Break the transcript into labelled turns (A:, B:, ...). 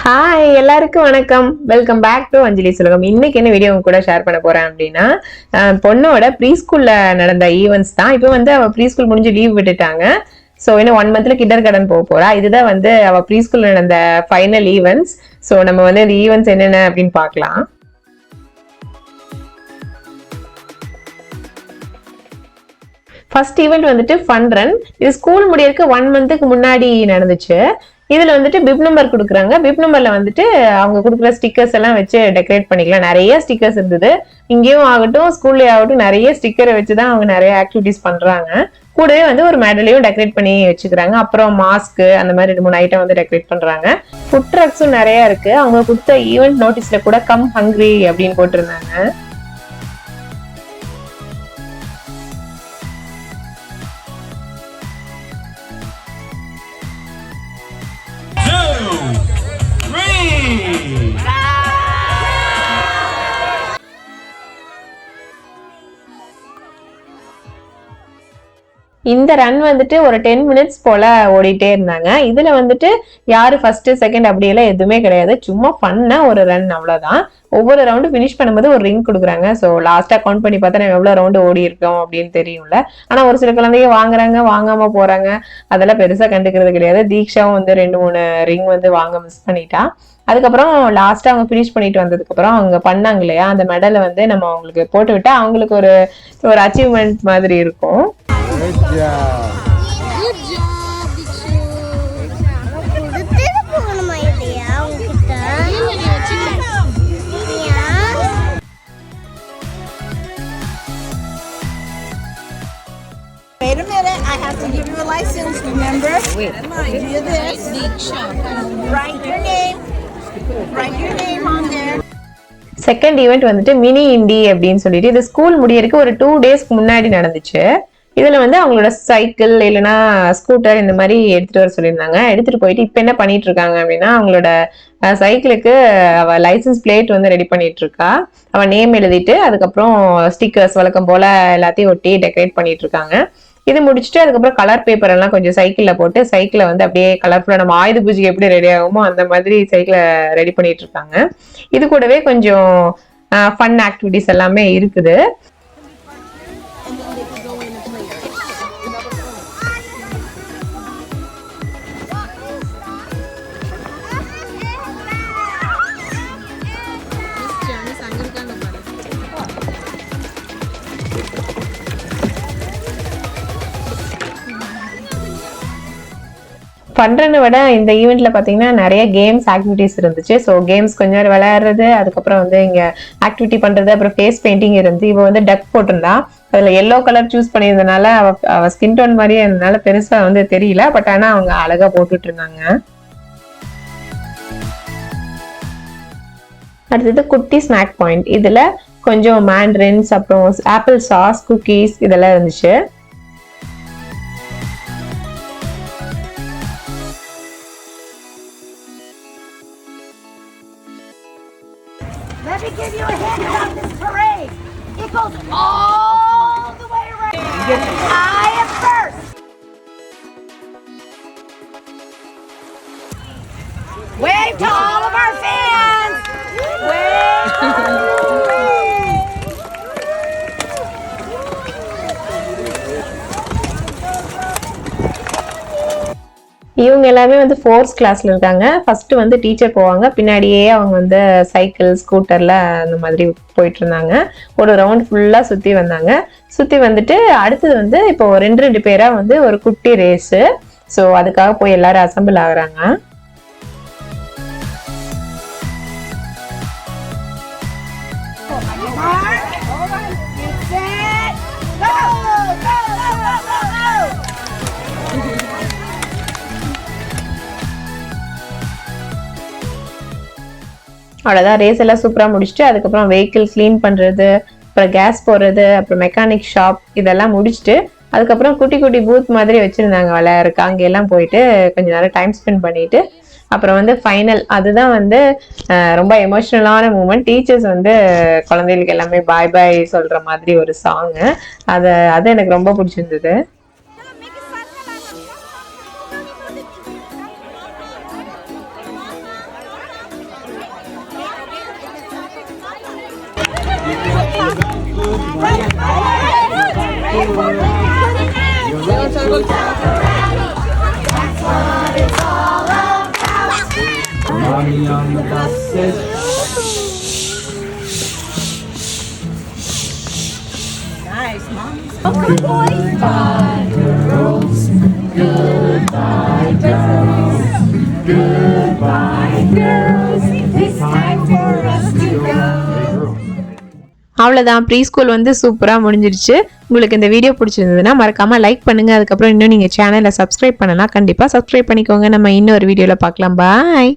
A: Hi எல்லாருக்கும் வணக்கம். Welcome back to அஞ்சலி சுலகம். இன்னைக்கு என்ன வீடியோ கூட ஷேர் பண்ண போறேன் அப்படின்னா, பொண்ணோட ப்ரீ ஸ்கூல்ல நடந்த ஈவெண்ட்ஸ் தான். இப்போ வந்து அவ ப்ரீ ஸ்கூல் முடிஞ்சு லீவ் விட்டுட்டாங்க. ஸோ இன்னும் 1 மந்த்ல கிண்டர் கார்டன் போக போறா. இதுதான் வந்து அவ ப்ரீ ஸ்கூல்ல நடந்த ஃபைனல் ஈவெண்ட்ஸ். ஸோ நம்ம வந்து இந்த ஈவெண்ட்ஸ் என்னென்ன அப்படின்னு பார்க்கலாம். ஃபர்ஸ்ட் ஈவெண்ட் வந்துட்டு ஃபன் ரன். இது ஸ்கூல் முடியறதுக்கு 1 மந்த்துக்கு முன்னாடி நடந்துச்சு. இதுல வந்துட்டு பிப் நம்பர் கொடுக்குறாங்க. பிப் நம்பர்ல வந்துட்டு அவங்க கொடுக்குற ஸ்டிக்கர்ஸ் எல்லாம் வச்சு டெக்கரேட் பண்ணிக்கலாம். நிறைய ஸ்டிக்கர்ஸ் இருந்தது. இங்கேயும் ஆகட்டும் ஸ்கூல்லயே ஆகட்டும் நிறைய ஸ்டிக்கரை வச்சுதான் அவங்க நிறைய ஆக்டிவிட்டிஸ் பண்றாங்க. கூடவே வந்து ஒரு மெடலையும் டெக்கரேட் பண்ணி வச்சுக்கிறாங்க. அப்புறம் மாஸ்க் அந்த மாதிரி 2-3 ஐட்டம் வந்து டெக்கரேட் பண்றாங்க. ஃபுட் ட்ரக்ஸும் நிறைய இருக்கு. அவங்க கொடுத்த ஈவெண்ட் நோட்டீஸ்ல கூட கம் ஹங்க்ரி அப்படின்னு போட்டிருந்தாங்க. இந்த ரன் வந்துட்டு ஒரு 10 மினிட்ஸ் போல ஓடிட்டே இருந்தாங்க. இதுல வந்துட்டு யாரு ஃபர்ஸ்ட் செகண்ட் அப்படியெல்லாம் எதுவுமே கிடையாது. சும்மா ஃபன்னா ஒரு ரன் அவ்வளவுதான். ஒவ்வொரு ரவுண்டு பினிஷ் பண்ணும்போது ஒரு ரிங் கொடுக்குறாங்க. ஸோ லாஸ்டா கவுண்ட் பண்ணி பார்த்தா நம்ம எவ்வளவு ரவுண்டு ஓடி இருக்கோம் அப்படின்னு தெரியும்ல. ஆனா ஒரு சில குழந்தைங்க வாங்குறாங்க, வாங்காம போறாங்க. அதெல்லாம் பெருசா கண்டுக்கிறது கிடையாது. தீக்ஷாவும் வந்து 2-3 ரிங் வந்து வாங்க மிஸ் பண்ணிட்டா. அதுக்கப்புறம் லாஸ்டா அவங்க பினிஷ் பண்ணிட்டு வந்ததுக்கு அப்புறம் அவங்க பண்ணாங்க இல்லையா, அந்த மெடலை வந்து நம்ம அவங்களுக்கு போட்டு விட்டா அவங்களுக்கு ஒரு அச்சீவ்மெண்ட் மாதிரி இருக்கும். Good job. Good job, Dikshu. Wait a minute, I have to give you a license, remember? Wait, do this. Diksha. Write your name. Write your name on there. Second event வந்துட்டு mini indie அப்படின்னு சொல்லிட்டு இது school முடியறதுக்கு ஒரு 2 டேஸ்க்கு முன்னாடி நடந்துச்சு. இதுல வந்து அவங்களோட சைக்கிள் இல்லைன்னா ஸ்கூட்டர் இந்த மாதிரி எடுத்துட்டு வர சொல்லியிருந்தாங்க. எடுத்துட்டு போயிட்டு இப்ப என்ன பண்ணிட்டு இருக்காங்க அப்படின்னா, அவங்களோட சைக்கிளுக்கு அவ லைசன்ஸ் பிளேட் வந்து ரெடி பண்ணிட்டு இருக்கா. அவ நேம் எழுதிட்டு அதுக்கப்புறம் ஸ்டிக்கர்ஸ் வழக்கம் போல எல்லாத்தையும் ஒட்டி டெக்கரேட் பண்ணிட்டு இருக்காங்க. இது முடிச்சுட்டு அதுக்கப்புறம் கலர் பேப்பர் எல்லாம் கொஞ்சம் சைக்கிள்ல போட்டு சைக்கிளை வந்து அப்படியே கலர்ஃபுல்லா நம்ம ஆயுத பூஜைக்கு எப்படி ரெடி ஆகுமோ அந்த மாதிரி சைக்கிளை ரெடி பண்ணிட்டு இருக்காங்க. இது கூடவே கொஞ்சம் ஃபன் ஆக்டிவிட்டிஸ் எல்லாமே இருக்குது. பண்றதை விட இந்த ஈவெண்ட்ல பாத்தீங்கன்னா நிறைய கேம்ஸ் ஆக்டிவிட்டிஸ் இருந்துச்சு. ஸோ கேம்ஸ் கொஞ்ச நேரம் விளையாடுறது, அதுக்கப்புறம் வந்து இங்க ஆக்டிவிட்டி பண்றது, அப்புறம் ஃபேஸ் பெயிண்டிங் இருந்து. இவ வந்து டக் போட்டிருந்தா. அதுல எல்லோ கலர் சூஸ் பண்ணியிருந்தனால அவ ஸ்கின் டோன் மாதிரியே இருந்தனால பெருசா வந்து தெரியல. பட் ஆனா அவங்க அழகா போட்டுட்டு இருந்தாங்க. அடுத்தது குட்டி ஸ்நாக் பாயிண்ட். இதுல கொஞ்சம் மேண்ட்ரின்ஸ், அப்புறம் ஆப்பிள் சாஸ், குக்கீஸ் இதெல்லாம் இருந்துச்சு.
B: Let me give you a hint about this parade. It goes all the way around. I am first. Wave to all of our fans. Wave.
A: இவங்க எல்லாமே வந்து 4th கிளாஸ்ல இருக்காங்க. ஃபர்ஸ்ட் வந்து டீச்சர் போவாங்க, பின்னாடியே அவங்க வந்து சைக்கிள் ஸ்கூட்டர்ல அந்த மாதிரி போயிட்டு இருந்தாங்க. ஒரு ரவுண்ட் ஃபுல்லா சுத்தி வந்தாங்க. சுத்தி வந்துட்டு அடுத்தது வந்து இப்போ 2 பேரா வந்து ஒரு குட்டி ரேஸு. ஸோ அதுக்காக போய் எல்லாரும் அசம்பிள் ஆகுறாங்க. அவ்வளோதான், ரேஸ் எல்லாம் சூப்பராக முடிச்சுட்டு அதுக்கப்புறம் வெஹிக்கிள் கிளீன் பண்ணுறது, அப்புறம் கேஸ் போடுறது, அப்புறம் மெக்கானிக் ஷாப் இதெல்லாம் முடிச்சுட்டு அதுக்கப்புறம் குட்டி குட்டி பூத் மாதிரி வச்சுருந்தாங்க விளையாடுறதுக்கு. அங்கெல்லாம் போயிட்டு கொஞ்சம் நேரம் டைம் ஸ்பெண்ட் பண்ணிட்டு அப்புறம் வந்து ஃபைனல் அதுதான் வந்து ரொம்ப எமோஷனலான மூமெண்ட். டீச்சர்ஸ் வந்து குழந்தைகளுக்கு எல்லாமே பாய் பாய் சொல்கிற மாதிரி ஒரு சாங்கு. அது எனக்கு ரொம்ப பிடிச்சிருந்தது.
C: Mommy on the bus says.
A: Nice, Mom.
C: Goodbye, girls. Goodbye, girls. Goodbye, girls. It's time for us to go.
D: அவ்வளோதான், ப்ரீ ஸ்கூல் வந்து சூப்பராக முடிஞ்சிருச்சு. உங்களுக்கு இந்த வீடியோ பிடிச்சிருந்ததுன்னா மறக்காமல் லைக் பண்ணுங்கள். அதுக்கப்புறம் இன்னும் நீங்கள் சேனலை சப்ஸ்கிரைப் பண்ணலாம், கண்டிப்பாக சப்ஸ்கிரைப் பண்ணிக்கோங்க. நம்ம இன்னொரு வீடியோவில் பார்க்கலாம். பாய்.